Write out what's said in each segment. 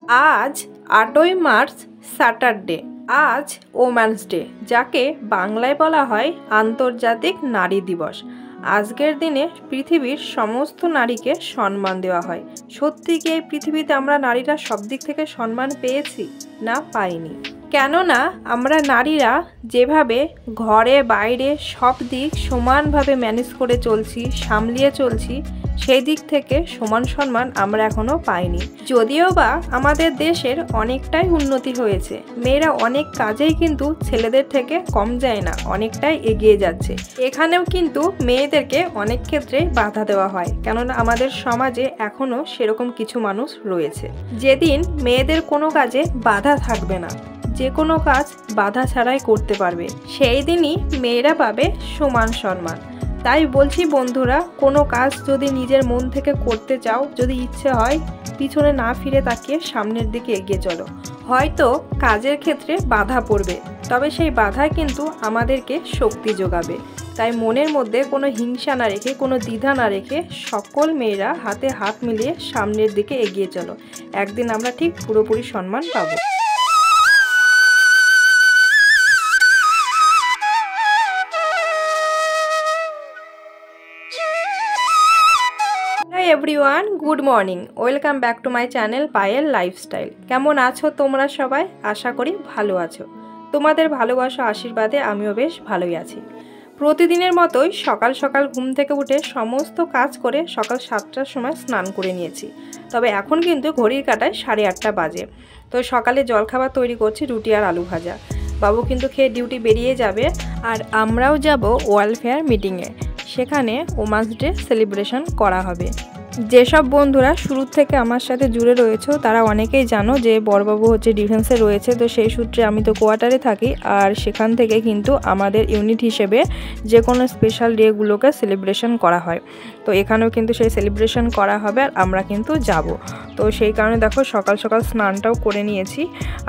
আজ ৮ই March Saturday. আজ woman's day, যাকে বাংলায় বলা হয় আন্তর্জাতিক নারী দিবস। আজকের দিনে পৃথিবীর সমস্ত নারীকে সম্মান দেওয়া হয়। সত্যি কি এই পৃথিবীতে আমরা নারীরা সব দিক থেকে সম্মান পেয়েছি? না, পাইনি। কেননা আমরা নারীরা যেভাবে ঘরে বাইরে সব দিক সমানভাবে ম্যানেজ করে চলছি, সামলিয়ে চলছি, সেই দিক থেকে সমান সম্মান আমরা এখনও পাইনি। যদিও বা আমাদের দেশের অনেকটাই উন্নতি হয়েছে, মেয়েরা অনেক কাজেই কিন্তু ছেলেদের থেকে কম যায় না, অনেকটাই এগিয়ে যাচ্ছে। এখানেও কিন্তু মেয়েদেরকে অনেক ক্ষেত্রে বাধা দেওয়া হয়, কেননা আমাদের সমাজে এখনও সেরকম কিছু মানুষ রয়েছে। যেদিন মেয়েদের কোনো কাজে বাধা থাকবে না, যে কোনো কাজ বাধা ছাড়াই করতে পারবে, সেই দিনই মেয়েরা পাবে সমান সম্মান। তাই বলছি বন্ধুরা, কোনো কাজ যদি নিজের মন থেকে করতে চাও, যদি ইচ্ছে হয়, পিছনে না ফিরে তাকিয়ে সামনের দিকে এগিয়ে চলো। হয়তো কাজের ক্ষেত্রে বাধা পড়বে, তবে সেই বাধাই কিন্তু আমাদেরকে শক্তি যোগাবে। তাই মনের মধ্যে কোনো হিংসা না রেখে, কোনো দ্বিধা না রেখে সকল মেয়েরা হাতে হাত মিলিয়ে সামনের দিকে এগিয়ে চলো। একদিন আমরা ঠিক পুরোপুরি সম্মান পাবো। Everyone, good morning, welcome back to my channel Payel lifestyle. কেমন আছো তোমরা সবাই? আশা করি ভালো আছো। তোমাদের ভালোবাসা আশীর্বাদে আমিও বেশ ভালোই আছি। প্রতিদিনের মতোই সকাল সকাল ঘুম থেকে উঠে সমস্ত কাজ করে সকাল 7টার সময় স্নান করে নিয়েছি। তবে এখন কিন্তু ঘড়ির কাঁটায় 8:30 বাজে। তো সকালে জলখাবার তৈরি করছি, রুটি আর আলু ভাজা। বাবু কিন্তু খেয়ে ডিউটি বেরিয়ে যাবে, আর আমরাও যাব ওয়েলফেয়ার মিটিংয়ে। সেখানে ওম্যানস ডে সেলিব্রেশন করা হবে। যেসব বন্ধুরা শুরু থেকে আমার সাথে জুড়ে রয়েছে তারা অনেকেই জানো যে বড়বাবু হচ্ছে ডিফেন্সে রয়েছে। তো সেই সূত্রে আমি তো কোয়ার্টারে থাকি, আর সেখান থেকে কিন্তু আমাদের ইউনিট হিসেবে যে কোনো স্পেশাল ডেগুলোকে সেলিব্রেশন করা হয়। তো এখানেও কিন্তু সেই সেলিব্রেশন করা হবে, আর আমরা কিন্তু যাব। তো সেই কারণে দেখো সকাল সকাল স্নানটাও করে নিয়েছি।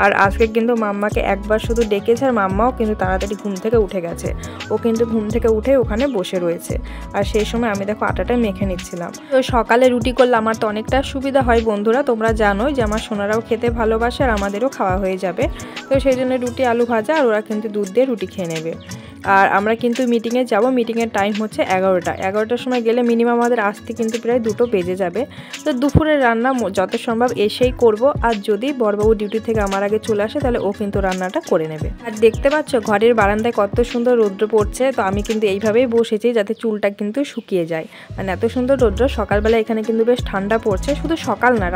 আর আজকে কিন্তু মাম্মাকে একবার শুধু ডেকেছে, আর মাম্মাও কিন্তু তাড়াতাড়ি ঘুম থেকে উঠে গেছে। ও কিন্তু ঘুম থেকে উঠে ওখানে বসে রয়েছে। আর সেই সময় আমি দেখো আটাটা মেখে নিচ্ছিলাম। তো সকালে রুটি করলে আমার তো অনেকটা সুবিধা হয় বন্ধুরা, তোমরা জানোই যে আমার সোনারাও খেতে ভালোবাসে আর আমাদেরও খাওয়া হয়ে যাবে। তো সেই জন্য রুটি আলু ভাজা, আর ওরা কিন্তু দুধ দিয়ে রুটি খেয়ে নেবে। আর আমরা কিন্তু মিটিংয়ে যাব। মিটিংয়ের টাইম হচ্ছে 11টার সময় গেলে মিনিমাম আমাদের আসতে কিন্তু প্রায় 2টো বেজে যাবে। তো দুপুরের রান্না যত সম্ভব এসেই করব, আর যদি বড়বাবু ডিউটি থেকে আমার আগে চলে আসে তাহলে ও কিন্তু রান্নাটা করে নেবে। আর দেখতে পাচ্ছ ঘরের বারান্দায় কত সুন্দর রৌদ্র পড়ছে। তো আমি কিন্তু এইভাবেই বসেছি যাতে চুলটা কিন্তু শুকিয়ে যায়। মানে এত সুন্দর রৌদ্র। সকালবেলা এখানে কিন্তু বেশ ঠান্ডা পড়ছে, শুধু সকাল না,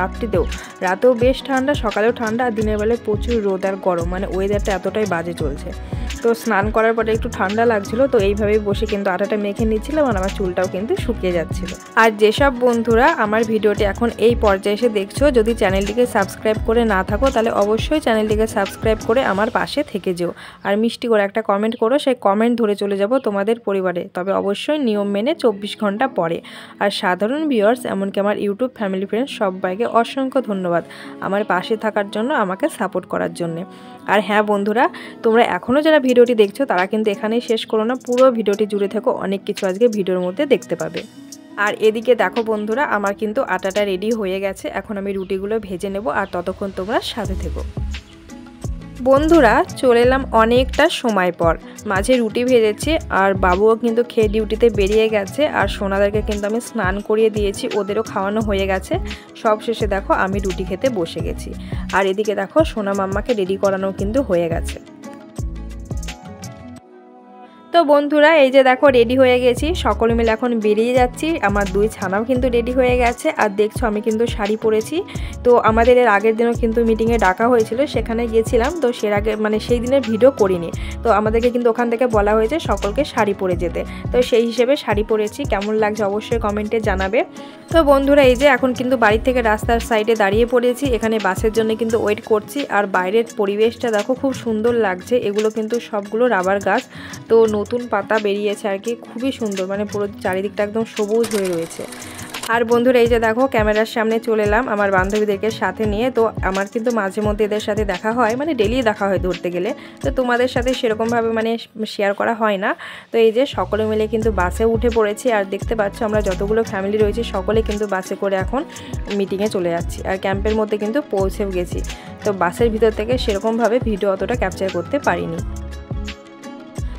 রাতেও বেশ ঠান্ডা, সকালেও ঠান্ডা, আর দিনের বেলায় প্রচুর রোদ আর গরম। মানে ওয়েদারটা এতটাই বাজে চলছে। তো স্নান করার পরে একটু ঠান্ডা লাগছিল, তো এইভাবেই বসে কিন্তু আটাটা মেখে নিচ্ছিলাম, আর আমার চুলটাও কিন্তু শুকিয়ে যাচ্ছিল। আর যেসব বন্ধুরা আমার ভিডিওটি এখন এই পর্যায়ে এসে দেখছো, যদি চ্যানেলটিকে সাবস্ক্রাইব করে না থাকো তাহলে অবশ্যই চ্যানেলটিকে সাবস্ক্রাইব করে আমার পাশে থেকে যেও। আর মিষ্টি করে একটা কমেন্ট করো, সেই কমেন্ট ধরে চলে যাব তোমাদের পরিবারে, তবে অবশ্যই নিয়ম মেনে 24 ঘন্টা পরে। আর সাধারণ ভিউয়ার্স এমনকি আমার ইউটিউব ফ্যামিলি ফ্রেন্ডস সবাইকে অসংখ্য ধন্যবাদ আমার পাশে থাকার জন্য, আমাকে সাপোর্ট করার জন্য। আর হ্যাঁ বন্ধুরা, তোমরা এখনও যারা ভিডিওটি দেখছো তারা কিন্তু এখানেই শেষ করো না, পুরো ভিডিওটি জুড়ে থেকো, অনেক কিছু আজকে ভিডিওর মধ্যে দেখতে পাবে। আর এদিকে দেখো বন্ধুরা, আমার কিন্তু আটাটা রেডি হয়ে গেছে। এখন আমি রুটিগুলো ভেজে নেব, আর ততক্ষণ তোমরা সাথে থেকো। বন্ধুরা চলে এলাম অনেকটা সময় পর। মাঝে রুটি ভেজেছি, আর বাবুও কিন্তু খেয়ে ডিউটিতে বেরিয়ে গেছে। আর সোনাদেরকে কিন্তু আমি স্নান করিয়ে দিয়েছি, ওদেরও খাওয়ানো হয়ে গেছে। সব শেষে দেখো আমি রুটি খেতে বসে গেছি। আর এদিকে দেখো সোনা মাম্মাকে রেডি করানো কিন্তু হয়ে গেছে। তো বন্ধুরা এই যে দেখো রেডি হয়ে গেছি, সকলে মিলে এখন বেরিয়ে যাচ্ছি। আমার 2 ছানাও কিন্তু রেডি হয়ে গেছে। আর দেখছো আমি কিন্তু শাড়ি পরেছি। তো আমাদের এর আগের দিনও কিন্তু মিটিংয়ে ডাকা হয়েছিল, সেখানে গিয়েছিলাম। তো সেই দিনের ভিডিও করিনি। তো আমাদেরকে কিন্তু ওখান থেকে বলা হয়েছে সকলকে শাড়ি পরে যেতে। তো সেই হিসেবে শাড়ি পরেছি। কেমন লাগছে অবশ্যই কমেন্টে জানাবে। তো বন্ধুরা এই যে এখন কিন্তু বাড়ি থেকে রাস্তার সাইডে দাঁড়িয়ে পড়েছি, এখানে বাসের জন্য কিন্তু ওয়েট করছি। আর বাইরের পরিবেশটা দেখো খুব সুন্দর লাগছে। এগুলো কিন্তু সবগুলো রাবার গাছ, তো নতুন পাতা বেরিয়েছে আর কি, খুবই সুন্দর। মানে পুরো চারিদিকটা একদম সবুজ হয়ে রয়েছে। আর বন্ধুরা এই যে দেখো ক্যামেরার সামনে চলে এলাম আমার বান্ধবীদেরকে সাথে নিয়ে। তো আমার কিন্তু মাঝে মধ্যে এদের সাথে দেখা হয়, মানে ডেলি দেখা হয় ধরতে গেলে। তো তোমাদের সাথে সেরকমভাবে মানে শেয়ার করা হয় না। তো এই যে সকলে মিলে কিন্তু বাসে উঠে পড়েছি। আর দেখতে পাচ্ছ আমরা যতগুলো ফ্যামিলি রয়েছি সকলে কিন্তু বাসে করে এখন মিটিংয়ে চলে যাচ্ছি। আর ক্যাম্পের মধ্যে কিন্তু পৌঁছেও গেছি। তো বাসের ভিতর থেকে সেরকমভাবে ভিডিও অতটা ক্যাপচার করতে পারিনি।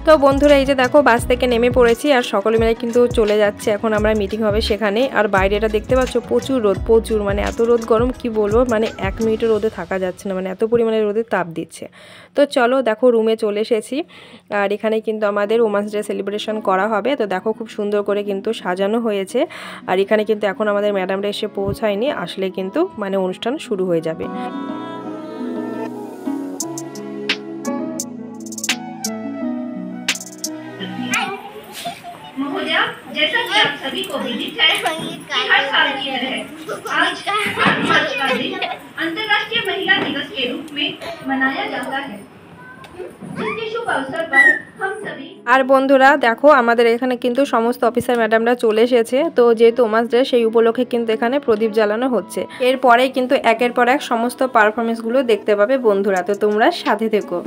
তো বন্ধুরা এই যে দেখো বাস থেকে নেমে পড়েছি আর সকলে মিলে কিন্তু চলে যাচ্ছে। এখন আমরা মিটিং হবে সেখানে। আর বাইরেটা দেখতে পাচ্ছ প্রচুর রোদ, প্রচুর মানে এত রোদ গরম কি বলবো, মানে 1 মিনিটও রোদে থাকা যাচ্ছে না, মানে এত পরিমাণে রোদে তাপ দিচ্ছে। তো চলো দেখো রুমে চলে এসেছি। আর এখানে কিন্তু আমাদের ওমেন্স ডে সেলিব্রেশন করা হবে। তো দেখো খুব সুন্দর করে কিন্তু সাজানো হয়েছে। আর এখানে কিন্তু এখন আমাদের ম্যাডামরা এসে পৌঁছায়নি, আসলে কিন্তু মানে অনুষ্ঠান শুরু হয়ে যাবে। जैसा कि आप सभी को विदित है कि हर साल की तरह आज 8 मार्च का दिन अंतर्राष्ट्रीय महिला दिवस के रूप में मनाया जाता है, जिसके शुभ अवसर पर हम सभी। আর বন্ধুরা দেখো আমাদের এখানে কিন্তু সমস্ত অফিসার ম্যাডামরা চলে এসেছে। তো যেহেতু ওমেন্স ডে সেই উপলক্ষে কিন্তু এখানে প্রদীপ জ্বালানো হচ্ছে। এরপরেই কিন্তু একের পর এক সমস্ত পারফরমেন্সগুলো দেখতে পাবে বন্ধুরা। তো তোমরা সাথে থেকো।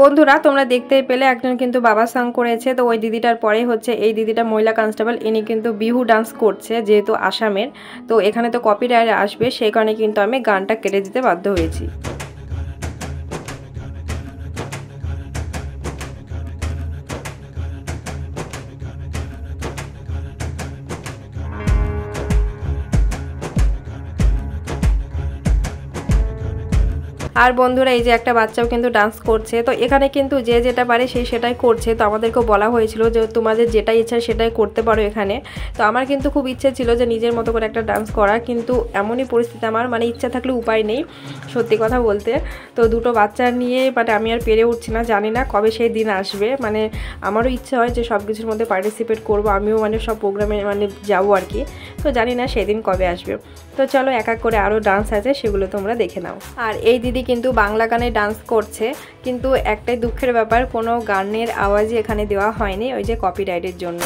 বন্ধুরা তোমরা দেখতেই পেলে একজন কিন্তু বাবা সং করেছে। তো ওই দিদিটার পরে হচ্ছে এই দিদিটা মহিলা কনস্টেবল, ইনি কিন্তু বিহু ডান্স করছে যেহেতু আসামের। তো এখানে তো কপিরাইট আসবে, সেই কারণে কিন্তু আমি গানটা কেটে দিতে বাধ্য হয়েছি। আর বন্ধুরা এই যে একটা বাচ্চাও কিন্তু ডান্স করছে। তো এখানে কিন্তু যে যেটা পারে সে সেটাই করছে। তো আমাদেরকেও বলা হয়েছিল যে তোমাদের যেটা ইচ্ছা সেটাই করতে পারো এখানে। তো আমার কিন্তু খুব ইচ্ছে ছিল যে নিজের মতো করে একটা ডান্স করার, কিন্তু এমনই পরিস্থিতি আমার মানে ইচ্ছা থাকলে উপায় নেই সত্যি কথা বলতে। তো দুটো বাচ্চা নিয়ে বাট আমি আর পেরে উঠছি না, জানি না কবে সেই দিন আসবে। মানে আমারও ইচ্ছা হয় যে সব কিছুর মধ্যে পার্টিসিপেট করব, আমিও মানে সব প্রোগ্রামে মানে যাবো আর কি। তো জানি না সেদিন কবে আসবে। তো চলো এক এক করে আরও ডান্স আছে সেগুলো তোমরা দেখে নাও। আর এই দিদি কিন্তু বাংলা গানে ডান্স করছে, কিন্তু একটাই দুঃখের ব্যাপার কোনো গানের আওয়াজই এখানে দেওয়া হয়নি ওই যে কপিরাইটের জন্য।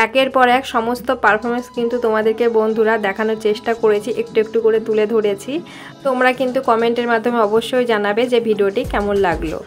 একের পর এক সমস্ত পারফরমেন্স কিন্তু তোমাদেরকে বন্ধুরা দেখানোর চেষ্টা করেছি, একটু একটু করে তুলে ধরেছি। তোমরা কিন্তু কমেন্টের মাধ্যমে অবশ্যই জানাবে যে ভিডিওটি কেমন লাগলো।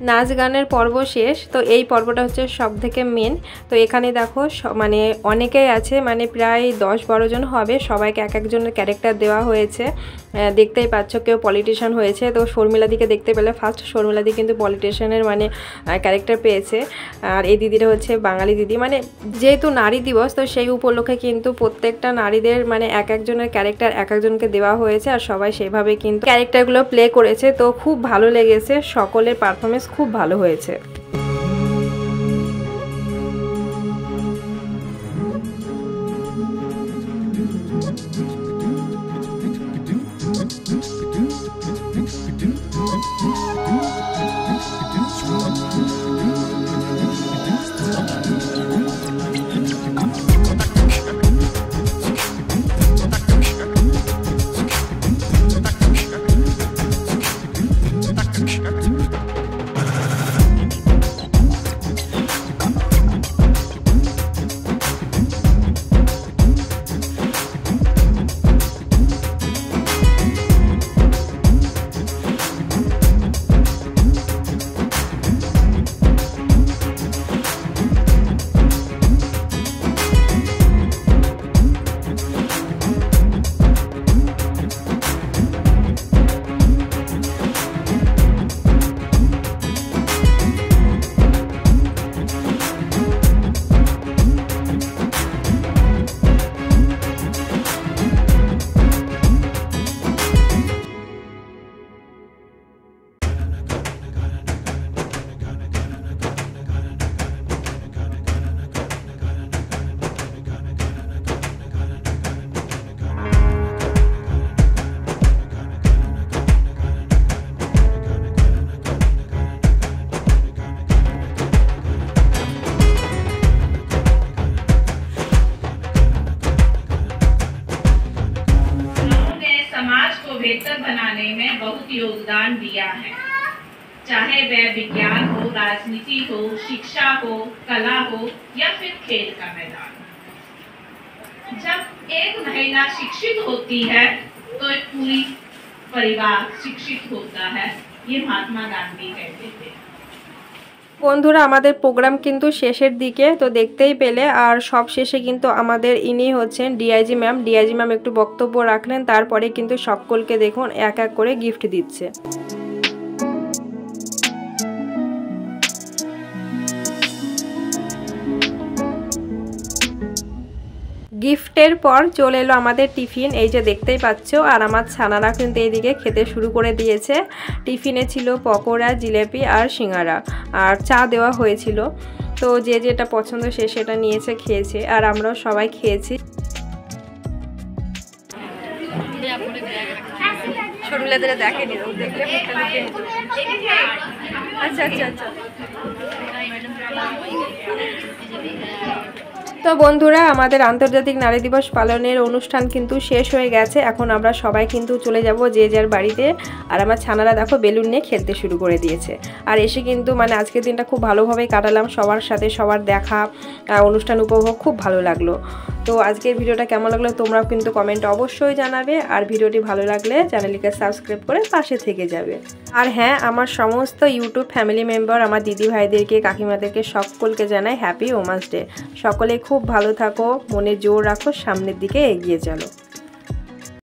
নাচ গানের পর্ব শেষ। তো এই পর্বটা হচ্ছে সব থেকে মেন। তো এখানে দেখো মানে অনেকেই আছে, মানে প্রায় 10-12 জন হবে, সবাইকে এক একজনের ক্যারেক্টার দেওয়া হয়েছে। দেখতেই পাচ্ছ কেউ পলিটিশিয়ান হয়েছে। তো শর্মিলাদিকে দেখতে পেলে ফার্স্ট শর্মিলাদি কিন্তু পলিটিশিয়ানের মানে ক্যারেক্টার পেয়েছে। আর এই দিদিটা হচ্ছে বাঙালি দিদি, মানে যেহেতু নারী দিবস তো সেই উপলক্ষে কিন্তু প্রত্যেকটা নারীদের মানে এক একজনের ক্যারেক্টার এক একজনকে দেওয়া হয়েছে। আর সবাই সেভাবে কিন্তু ক্যারেক্টারগুলো প্লে করেছে। তো খুব ভালো লেগেছে, সকলের পারফরমেন্স খুব ভালো হয়েছে। है, चाहे वह विज्ञान हो, राजनीति हो, शिक्षा हो, कला हो या फिर खेल का मैदान। जब एक महिला शिक्षित होती है तो एक पूरी परिवार शिक्षित होता है, ये महात्मा गांधी कहते थे। বন্ধুরা আমাদের প্রোগ্রাম কিন্তু শেষের দিকে, তো দেখতেই পেলে। আর সব শেষে কিন্তু আমাদের ইনি হচ্ছেন ডিআইজি ম্যাম। ডিআইজি ম্যাম একটু বক্তব্য রাখলেন, তারপরে কিন্তু সকলকে দেখুন এক এক করে গিফট দিচ্ছে। গিফটের পর চলে এলো আমাদের টিফিন, এই যে দেখতেই পাচ্ছ। আর আমার ছানারা কিন্তু এইদিকে খেতে শুরু করে দিয়েছে। টিফিনে ছিল পকোড়া, জিলেপি আর সিঙ্গারা, আর চা দেওয়া হয়েছিল। তো যে যেটা পছন্দ সে সেটা নিয়েছে, খেয়েছে, আর আমরাও সবাই খেয়েছি। ছোটবেলাদের দেখেনি, দেখলে আচ্ছা আচ্ছা আচ্ছা। তো বন্ধুরা আমাদের আন্তর্জাতিক নারী দিবস পালনের অনুষ্ঠান কিন্তু শেষ হয়ে গেছে। এখন আমরা সবাই কিন্তু চলে যাব যে যার বাড়িতে। আর আমার ছানারা দেখো বেলুন নিয়ে খেলতে শুরু করে দিয়েছে। আর এসে কিন্তু মানে আজকের দিনটা খুব ভালোভাবেই কাটালাম, সবার সাথে সবার দেখা, অনুষ্ঠান উপভোগ খুব ভালো লাগলো। তো আজকের ভিডিওটা কেমন লাগলো তোমরাও কিন্তু কমেন্টে অবশ্যই জানাবে। আর ভিডিওটি ভালো লাগলে চ্যানেলটিকে সাবস্ক্রাইব করে পাশে থেকে যাবে। আর হ্যাঁ, আমার সমস্ত ইউটিউব ফ্যামিলি মেম্বার, আমার দিদি ভাইদেরকে, কাকিমাদেরকে সকলকে জানাই হ্যাপি ওমেন্স ডে। সকলে খুব ভালো থাকো, মনে জোর রাখো, সামনের দিকে এগিয়ে চলো।